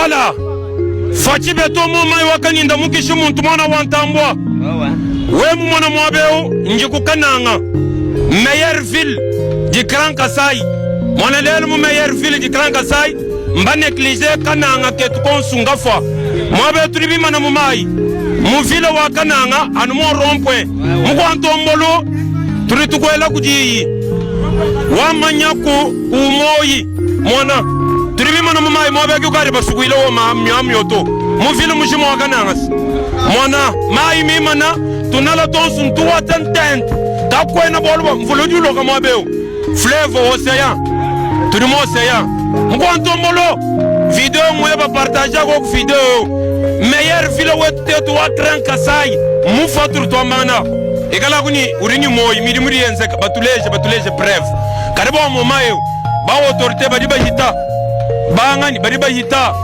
Voilà. Fachi beto moma wakaninda mukishi muntu mwana wantambwa. We mwana mwabeo njiku kananga. Meilleure ville du Grand Kassai. Mwana lelu mu meilleure ville du Grand Kassai. Mba négliger kananga ketu konsunga fwa. Mwabe turibi mana mumai. Mu ville wa kananga anu mo rompwe. Mukwanto mbolo turi tukwela kujiyi. Wamanyaku umoyi mwana turibi mana mumai mwabe kyukari basukwile wo myamyoto. Mu ville mushimo wa kananga. Mwana mai mimana tunala tonsun tuwa tentent. Takwena bolo mvulujulo kama beo. Fleuve océan. Turimo océan. Mkwanto mbolo video mweba partager ko video. Meilleur ville wete to wa Grand Kassai. Mufaturu to mana. Ekala kuni urini moyi muri yenze batuleje bref. Karibu mo mayo. Ba autorité badiba hita. Bangani badiba hita.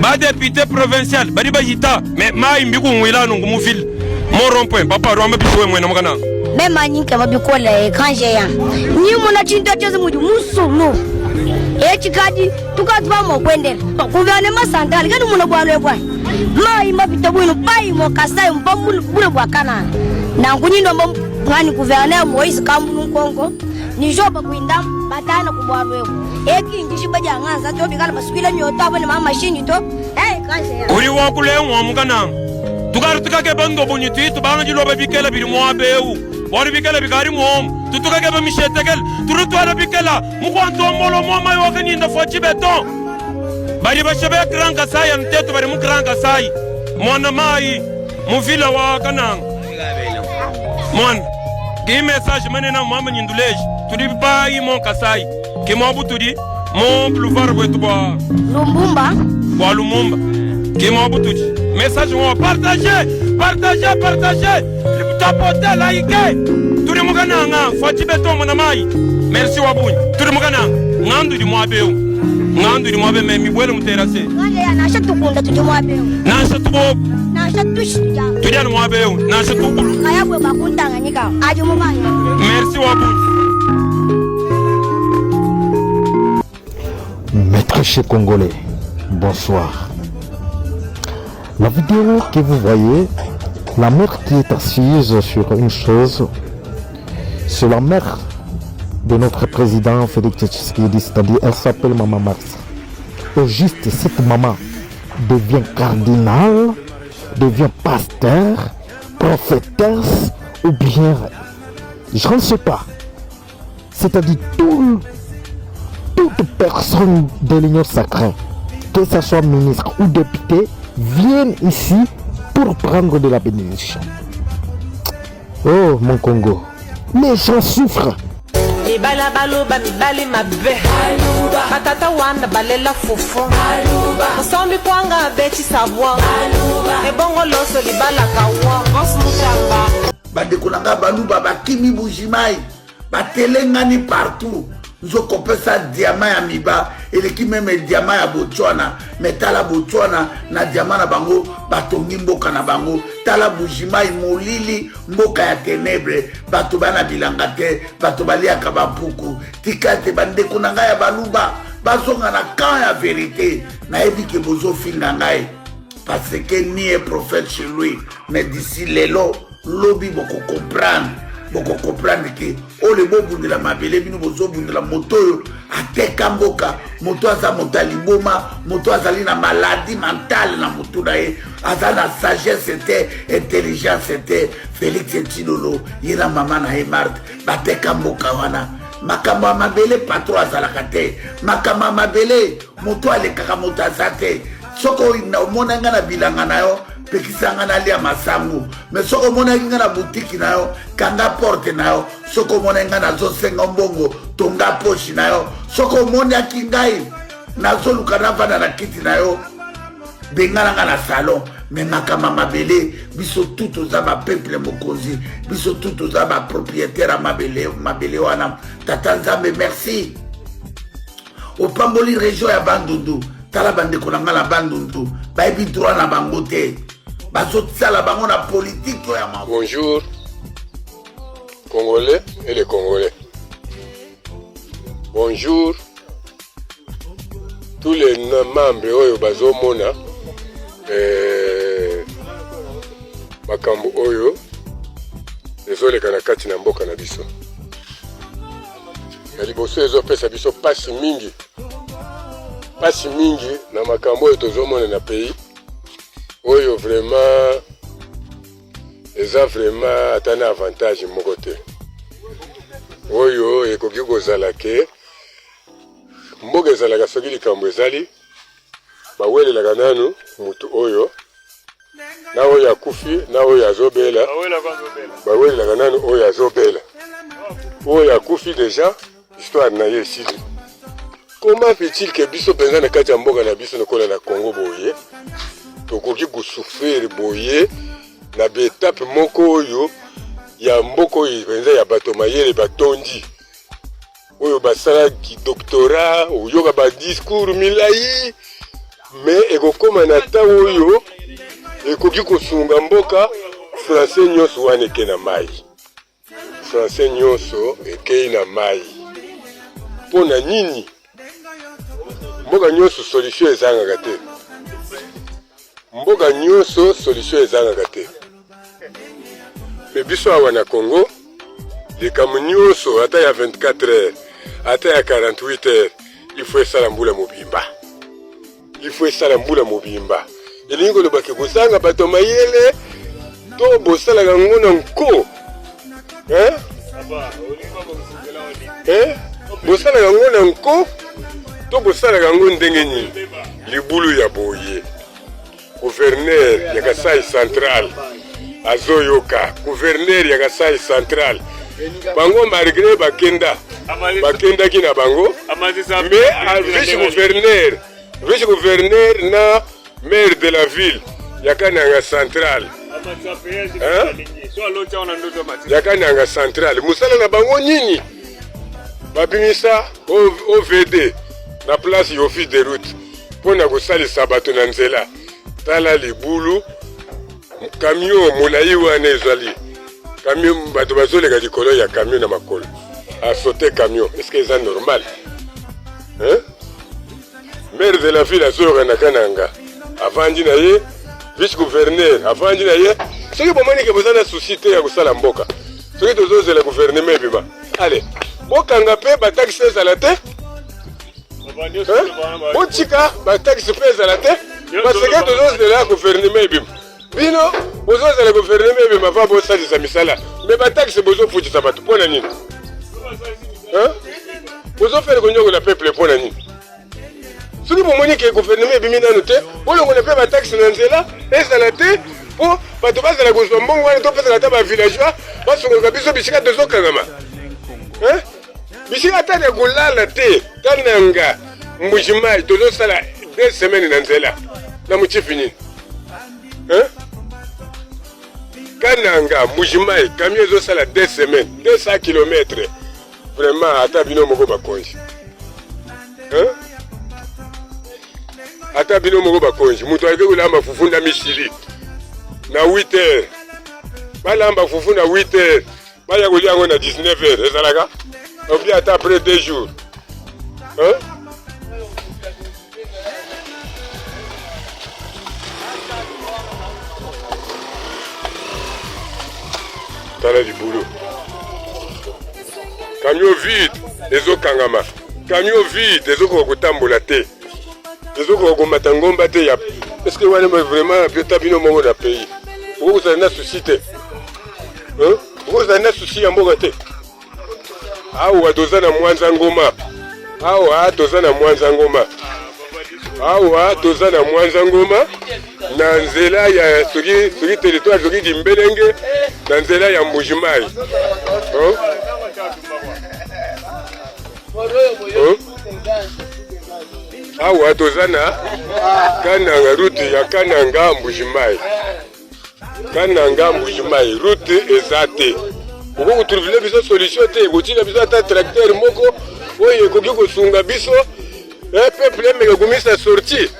Ba député provincial badiba hita. Mais mai mbiku ngwila no mu ville. Mo rond-point papa roma biso mwe na mukana. Même Maninka va bien l'écran géant. Ni mon achinta tese mudu musumu. Echikadi tukatwa mo kwendela. Gouvernement central kani muno bwalwe bwa. Mai mabita bwino pai mo Kasai mbambule bule bwa kana. Na kunyindo mbani gouverneur Moïse Kambulu Kongo. Ni joba kuinda batana kubwalwe. Eki ndishi baja nganza to bikala basukile nyota bone mama machine to. Écran géant. Uri wa kule wa mukana. Tukarutuka ke bando bonyitu tubanga loba bikela biri mo abeu. Wari bikela bikari mo tutuka ke mishetekel turutwala bikela mukwanto mbolo mo mayo wakaninda fochi beton bari bashabe Grand Kassai nteto bari mu Grand Kassai mwana mai mu villa wa kananga mon ki message manena mama nyinduleje tuli bai mo Kassai ki mo butudi mo boulevard bwetu bwa Lumumba ki mo butudi message mo partager tapoter like turi mukananga fachi beton mona mai merci wabunya turi mukananga ngandu di mwabe memi bwele muterase ngale na shatukunda tuje mwabeo na shatubo na shatushija tujana mwabeo na shatubulu ayabwe bakundanga nyika aje mumai merci wabunya. Mes très chers Congolais, bonsoir. La vidéo que vous voyez, la mère qui est assise sur une chose, c'est la mère de notre président Félix Tshisekedi, c'est-à-dire elle s'appelle Maman Marsa. Au juste, cette maman devient cardinal, devient pasteur, prophétesse ou bien, je ne sais pas. C'est-à-dire toute personne de l'Union sacrée, que ce soit ministre ou député, viennent ici pour prendre de la bénédiction. Oh mon Congo, les gens souffrent. Ibala baloba mibali mabe batata wanda balela fofo Sombi kwanga bechi savoir ebongo loso libala kawa boss mutanga badekolanga baluba bakimi bujimai batelengani partout nzokopesa diamant ya miba eleki meme diamant ya Botswana metala Botswana na diamant na bango batongi mboka na bango tala bujimai molili mboka ya ténèbre bato bana bilanga te bato baliaka bampuku tikate bandeko na ngai ya baluba bazonga na camp ya vérité nayebi ke bozofinga ngai parce que ni est prophète chez lui mais d'ici lelo lobi boko comprendre que ole bobundela mabele bino bozobundela moto oyo ateka mboka moto aza moto aliboma moto azali na maladie mentale na moto na ye aza na sagesse ete intelligence ete Félix Tshilolo ye na mama na ye Marthe bateka mboka wana makambo ya mabele patron azalaka te makambo ya mabele moto alekaka moto aza te soko omona nga na bilanga na yo pekisanga na lia masangu mais soko mona nga na boutique na yo kanga porte na yo soko mona nga na zosenga mbongo tonga poche na yo soko mona kingai na zoluka na vana na kiti na yo bengana nga na salon mais makama mabele biso tout oza ba peuple mokonzi biso tout oza ba propriétaire mabele wana tata nzambe merci opamboli région ya Bandundu tala bandeko na nga na Bandundu bayebi droit na bango te. Bonjour, Congolais et les Congolais. Bonjour, tous les membres oyo bazomona makambo oyo ezoleka na kati na mboka na biso. Ya liboso ezopesa biso pasi mingi na makambo oyo tozomona na pays oyo vraiment eza vraiment atana avantage moko te. Oyo ekoki kozala ke mboka ezalaka soki likambo ezali bawelelaka nanu mutu oyo na oyo akufi na oyo azobela bawelelaka nanu oyo azobela. Oyo akufi déjà histoire na ye esili. Comment fait-il que biso penza na kati ya mboka na biso nokola na Congo boye tokoki kosouffrir boye na betape moko oyo ya mboka oyo penza ya bato mayele batondi oyo basalaki doctorat oyoka ba discours milai mais ekokoma na ta oyo ekoki kosunga mboka français nyonso wana eke na mai. Français nyonso eke na mai. Pona nini? Mboka nyonso solution ezangaka te. Mboka nyonso solution ezangaka te. Mais biso awa na Congo likambo nyonso ata ya 24 heures ata ya 48 heures il faut esala mbula mobimba. Il faut esala mbula mobimba. Elingi koloba ke kozanga bato mayele to bosalaka ngo na nko. Bosalaka ngo na nko to bosalaka ngo ndenge nini libulu ya boye. Gouverneur ya Kasai Central azoyoka, gouverneur ya Kasai Central bango malgré bakenda ki na bango mais vice gouverneur na maire de la ville ya Kananga Central ya Kananga Central musala na bango nini babimisa OVD na place ya office de route pona kosalisa bato na nzela. Tala libulu camion molai wana ezali camion bato bazoleka likolo ya camion na makolo a sauter camion. Est-ce que c'est normal? Maire de la ville azoyoka na Kananga avandi na ye, vice gouverneur avandi na ye. Soki bomoni ke bozana souci te ya kosala mboka soki tozozela gouvernement ebima allez bokanga pe bataxe ezala te botika bataxe pe ezala te parce que tozozela gouvernement ebima bino bozozela gouvernement ebima va bosalisa misala mais bataxe bozofutisa bato mpona nini? Bozofere konyokola peuple mpona nini? Soki bomoni ke gouvernement ebimi nanu te bolongola pe bataxe na nzela ezala te po bato bazala kozwa mbongo wana topesaka ata bavillageois basongoka biso bisika tozokangama. Bisika ata ya kolala te Kananga Mbuji-Mayi tozosala 2 semaines na nzela na mochifi nini? Kananga Mbuji-Mayi camion ezosala 2 semaines 200 km vraiment ata bino moko bakonji. Ata bino moko bakonji mutu alike kolamba fufu na misili na 8 heures balamba fufu na 8 heures baya kolia yango na 19 heures ezalaka oublie ata après 2 jours. Tala libulu camion vide ezokangama, camion vide ezokoka kotambola te, ezokoka komata ngomba te ya. Est-ce que wana vraiment biota bino mongo na pays okozala na souci te? Okozala na souci ya mboka te? Awa toza na Mwanza Ngoma, awa toza na Mwanza Ngoma, awa toza na Mwanza Ngoma na nzela ya soki territoire soki Dimbelenge na nzela ya Mbuji-Mayi. Awa toza na Kananga route ya Kananga Mbuji-Mayi. Kananga Mbuji-Mayi route ezate. Oko kutrouver biso solution te, kotika biso ata tracteur moko oyo ekoki kosunga biso peuple meka komisa sortie.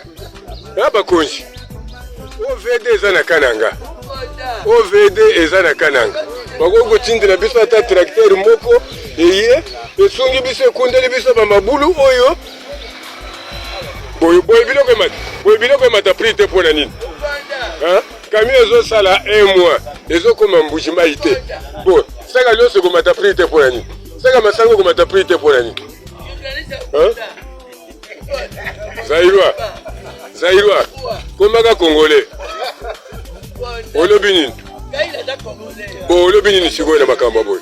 Bakonji. OVD eza na Kananga. OVD eza na Kananga. Bako kotindela biso ata tracteur moko eye esungi biso ekundeli biso ba mabulu oyo biloko mata prite pour nani. Hein? Camille zo sala un mois. Les autres comme mbujima ité. Bon, ça ga loso ko mata prite pour nani. Ça ga masango ko mata prite pour nani. Hein? Zairwa. Comment ga congolais? Olobini. Bon, olobini ni chiko na makamba boy.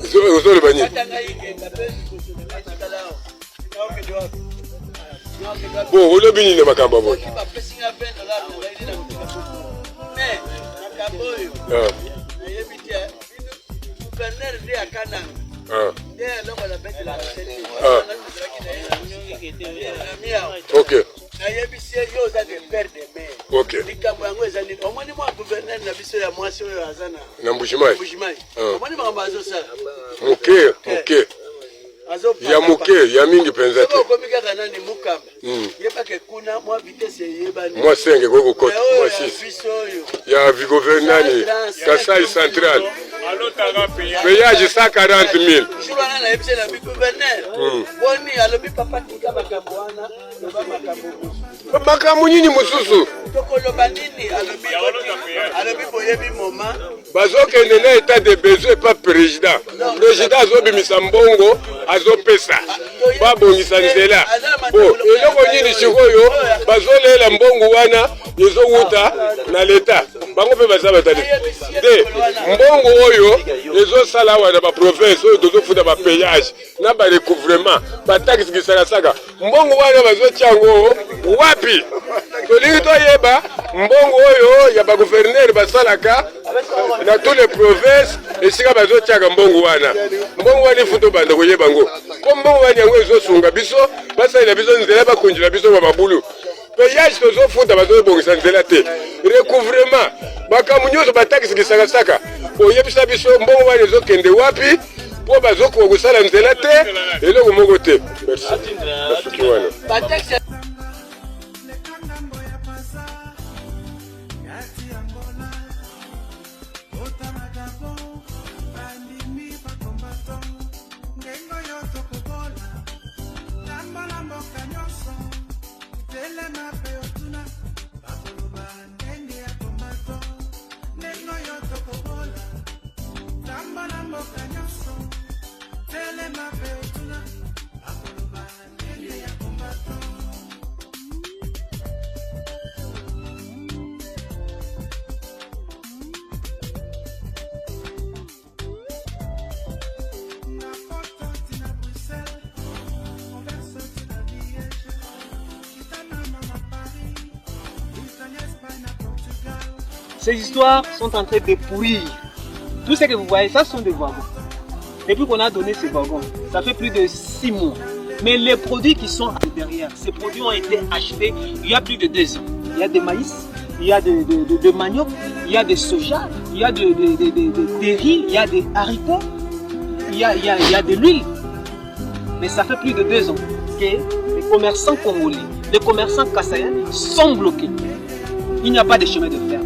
Zo bani. Bon, olobini na makamba boy. Ok. Ok. Ok. Ya muke, ya mingi penza te. Moi 5 gogo kote, moi 6. Ya vigouvernement Kasai central. Payage 140 000. Makambo nini mususu? Bazokende na état de besoin pas président. Président azobimisa mbongo azopesa. Babongisa nzela. Bo, eloko nini sikoyo bazolela mbongo wana ezowuta na leta. Bango pe bazaba tali. De mbongo oyo ezosala wana ba province oyo tozofuta ba payage na ba recouvrement ba taxe kisaka. Mbongo wana bazochango wapi? Tolingi toyeba mbongo oyo ya ba gouverneur basalaka na tous les provinces esika bazochanga mbongo wana. Mbongo wana ifuto banda koyeba ngo. Ko mbongo wana yango ezosunga biso basalela biso nzela bakonjela biso ba mabulu. Payage tozofuta bazobongisa nzela te. Recouvrement bakamu nyonso ba taxe kisaka. Oyebisa biso mbongo wana ezokende wapi? Po bazoko kusala nzela te eloko moko te. Merci. Basuki wana. Ces histoires sont en train de pourrir. Tout ce que vous voyez, ça sont des wagons. Depuis qu'on a donné ces wagons, ça fait plus de 6 mois. Mais les produits qui sont derrière, ces produits ont été achetés il y a plus de 2 ans. Il y a des maïs, il y a de manioc, il y a des soja, il y a des riz, il y a des haricots, il y a de l'huile. Mais ça fait plus de 2 ans que les commerçants congolais, les commerçants kassaïens sont bloqués. Il n'y a pas de chemin de fer.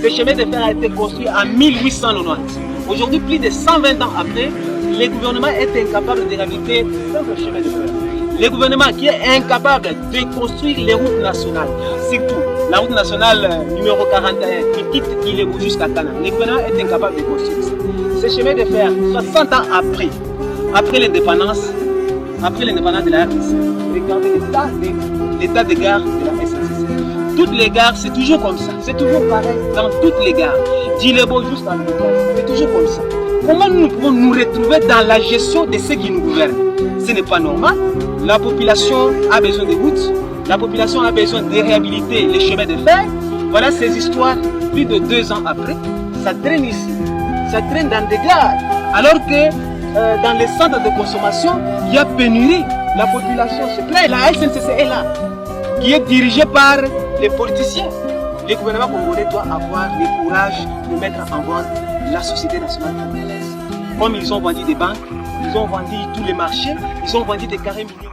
Ce chemin de fer a été construit en 1890. Aujourd'hui, plus de 120 ans après, le gouvernement est incapable de réhabiliter le chemin de fer. Le gouvernement qui est incapable de construire les routes nationales, surtout la route nationale numéro 41 qui quitte Ilebo jusqu'à Tana. Le gouvernement est incapable de construire ça. Ce chemin de fer, 60 ans après l'indépendance de la RDC, regardez l'état des gares de la SNCC. Toutes les gares, c'est toujours comme ça. C'est toujours pareil dans toutes les gares. D'Ilebo jusqu'à Lubumbashi, c'est toujours comme ça. Comment nous pouvons nous retrouver dans la gestion de ceux qui nous gouvernent? Ce n'est pas normal. La population a besoin de routes. La population a besoin de réhabiliter les chemins de fer. Voilà ces histoires, plus de 2 ans après. Ça traîne ici. Ça traîne dans des gares. Alors que dans les centres de consommation, il y a pénurie. La population se plaît. La SNCC est là, qui est dirigée par les politiciens. Le gouvernement congolais doit avoir le courage de mettre en vente la société nationale congolaise. Comme ils ont vendu des banques, ils ont vendu tous les marchés, ils ont vendu des carrés millions.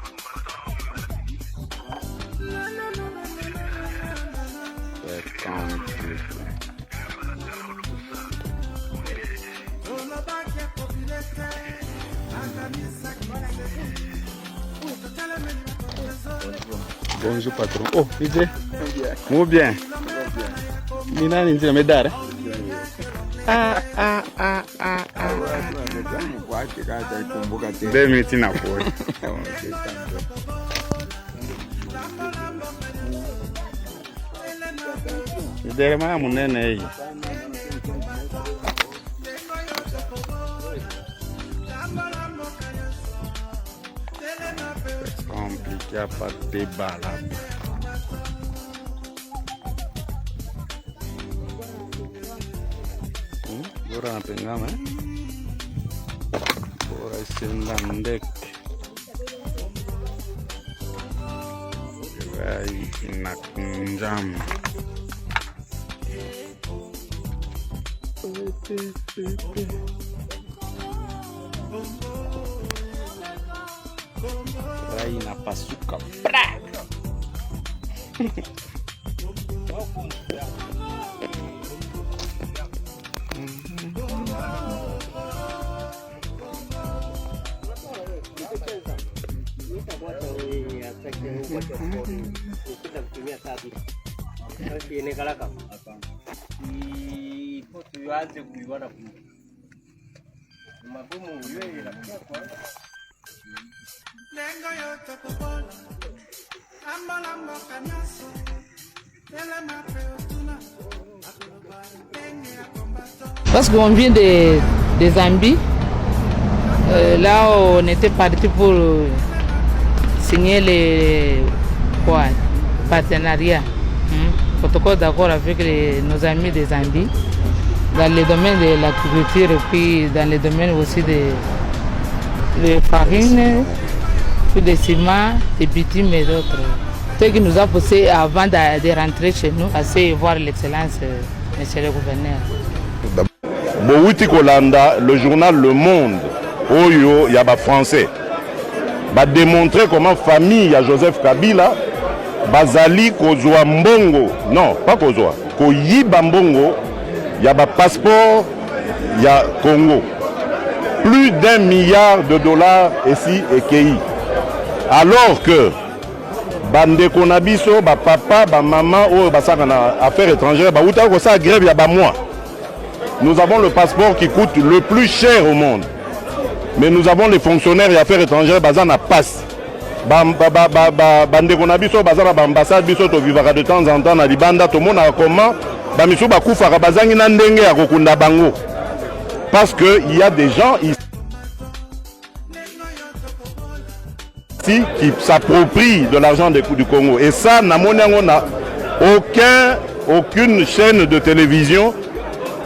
Bonjour patron. Oh, Ije. Muy bien. Nina ninja medara. Demi tina kwa. Idere maya munene hii. Compliqué à pas de balade. Bora napengama bora isenda ndek vai inakunjama vai inapasuka Parce qu'on vient des Zambie. Là, on était parti pour signer les partenariats. Protocole d'accord avec nos amis des Zambie dans le domaine de l'agriculture et puis dans le domaine aussi de farine, puis des ciments, des bitumes et d'autres. Ce qui nous a poussé avant de rentrer chez nous, à voir l'excellence, monsieur le gouverneur. Bouti Kolanda, le journal Le Monde, Oyo, Yaba français, va démontrer comment famille à Joseph Kabila, Bazali Kozwa Mbongo, non, pas Kozwa, Koyiba Mbongo, Yaba passeport, ya Congo. Plus d'1 milliard de dollars ici et Kei. Alors que Bande Konabiso, ba papa, ba maman, ou basakana affaires étrangères, ba outa ko sa grève ya ba moi. Nous avons le passeport qui coûte le plus cher au monde. Mais nous avons les fonctionnaires et affaires étrangères, bazana passe. Bande Konabiso, bazana ambassade biso to vivara de temps en temps na libanda to mona comment ba misu ba kufaka bazangi na ndenge ya kokunda bango. Parce que il y a des gens ici qui s'approprient de l'argent du Congo. Et ça, on n'a aucune chaîne de télévision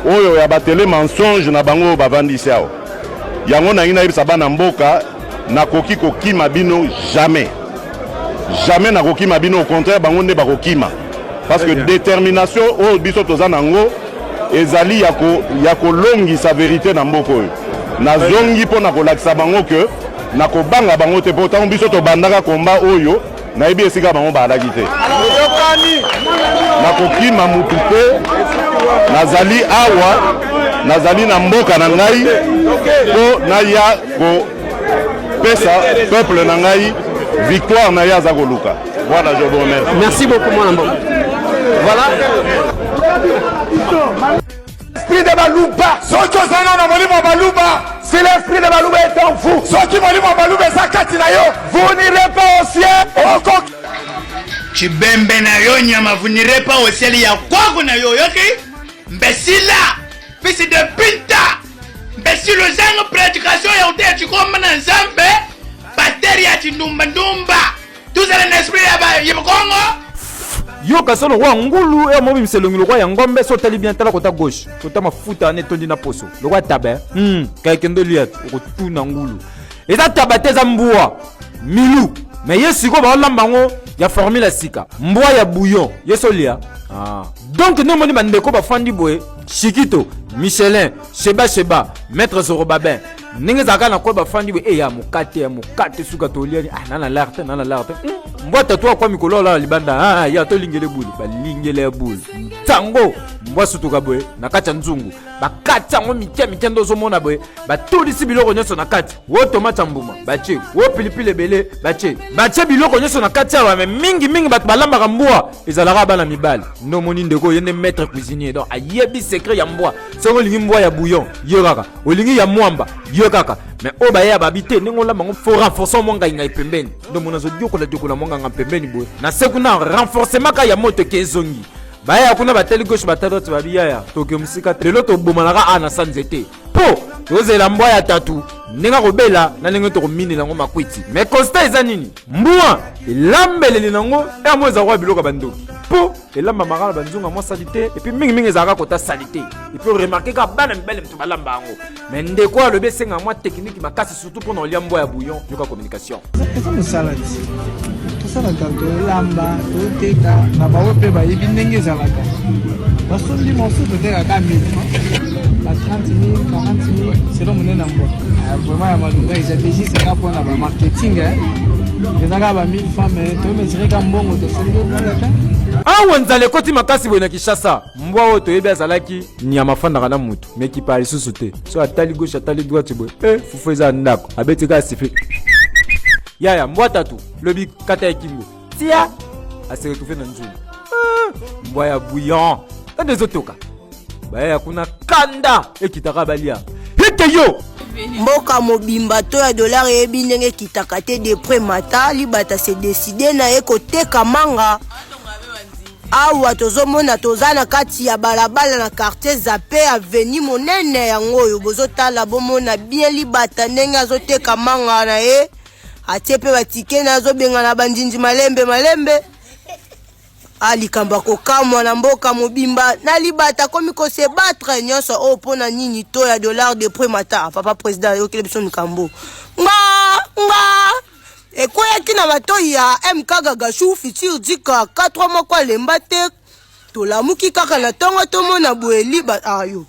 où il y a des mensonges na bango bavandi siao. Yango na ina ibisa bana mboka na koki kokima bino jamais. Jamais na koki mabino, au contraire bango ne ba kokima. Parce que détermination au biso tozanango ezali yako longi sa vérité na mboko. Na zongi po na kolakisa bango que na kobanga bango te pourtant biso to bandaka komba oyo na yebi esika bango balaki te na kokima mutu te nazali awa nazali na mboka na ngai po na ya ko pesa peuple na ngai victoire na ya za koluka. Voilà, je vous remercie. Merci beaucoup mon ambo. Voilà. L'esprit de Balouba. Si l'esprit de Balouba est en vous, vous n'irez pas au ciel. Chibembe na yo nyama, vous n'irez pas au ciel. Ya kwa na yo yoki mbesila fils de pinta mbesi le zango prédication ya utea chikoma na nzambe bateri ya chindumba ndumba tout ça l'esprit ya yikongo. Yo kasolo wa ngulu e mobi mselongi lokwa ya ngombe so tali bien tala kota gauche kota mafuta ne tondi na poso lokwa tabe kakendo liat ko tuna ngulu eza tabate za mbua milu mais yesiko ba lambango ya formule sika mbua ya bouillon yesolia donc no moni bandeko ba fandi boye Chikito Michelin Sheba Maître Zorobabin ninge zaka na kwa bafandi we ya mukate suka toliani nana larte mbwa tatu kwa mikolo la libanda ya to lingele buli balingele buli tango mbwa sutuka boye na kacha nzungu bakata ngo mikia ndo zo mona boye batolisi biloko nyoso na kati wo tomata mbuma bache wo pilipili bele bache biloko nyoso na kati ya me mingi bat balamba mbwa ezalaka bana mibali ndo moni ndeko yende maître cuisinier donc ayebi secret ya mbwa soko lingi mbwa ya bouillon yokaka olingi ya mwamba yokaka mais o ba ya babite ningola bango faut renforcer monga ngai pembeni ndo mona zo diokola monga nga pembeni boye na sekuna renforcement ka ya moto kezongi baya kuna bateli gauche batelo tbabiya ya toke musika lelo to bomanaka ana sanzete po tozela mbwa ya tatu ninga kobela na ninga to komini nango makwiti mais constat eza nini mbwa elambeleli nango ya moza kwa biloko bandoki po elamba makala banzunga mo salite et puis mingi ezaka kota salite et puis remarquer ka bana mbele mtu balamba ngo mais ndeko alobe senga moi technique makasi surtout pour no liambo ya bouillon yoka communication ça me salade ça na tanto lamba toteka na bawo pe ba yibi ndenge ezalaka basombi mosu toteka ka 1000 à 30 000 40 000 selon mon nambo vraiment ya malunga ils déjà c'est ka pour na ba marketing ezaka ba 1000 femmes to me dire ka mbongo to sendo balaka nzale koti makasi boye na Kishasa mbwa oyo toyebi azalaki nyama fandaka na mutu mais ki pa lisusu te so atali gauche atali droite boye fufu eza ndako abetika siffle ya mbwa tatu lobi kata ya kingo tia asere tufe na nzungu mbwa ya bouillon tande zotoka baya kuna kanda ekitaka balia hete yo mboka mobimba to ya dollar yebi ndenge kitaka te depuis mata libata se décider na ekoteka manga awa tozomona tozana kati ya balabala na quartier Zape avenue monene yango oyo bozotala bomona bien libata ndenge azoteka manga na ye atie pe batike na azobenga na bandinji malembe alikamba kokamwa na mboka mobimba na libata komi ko se battre nyonso o pona nini to ya dollar depuis mata papa président yo kile biso mikambo nga ekoyaki na matoi ya MK Gagashu fitir dika 4 mois kwa lemba te tolamuki kaka na tongo tomona boeli ba ayo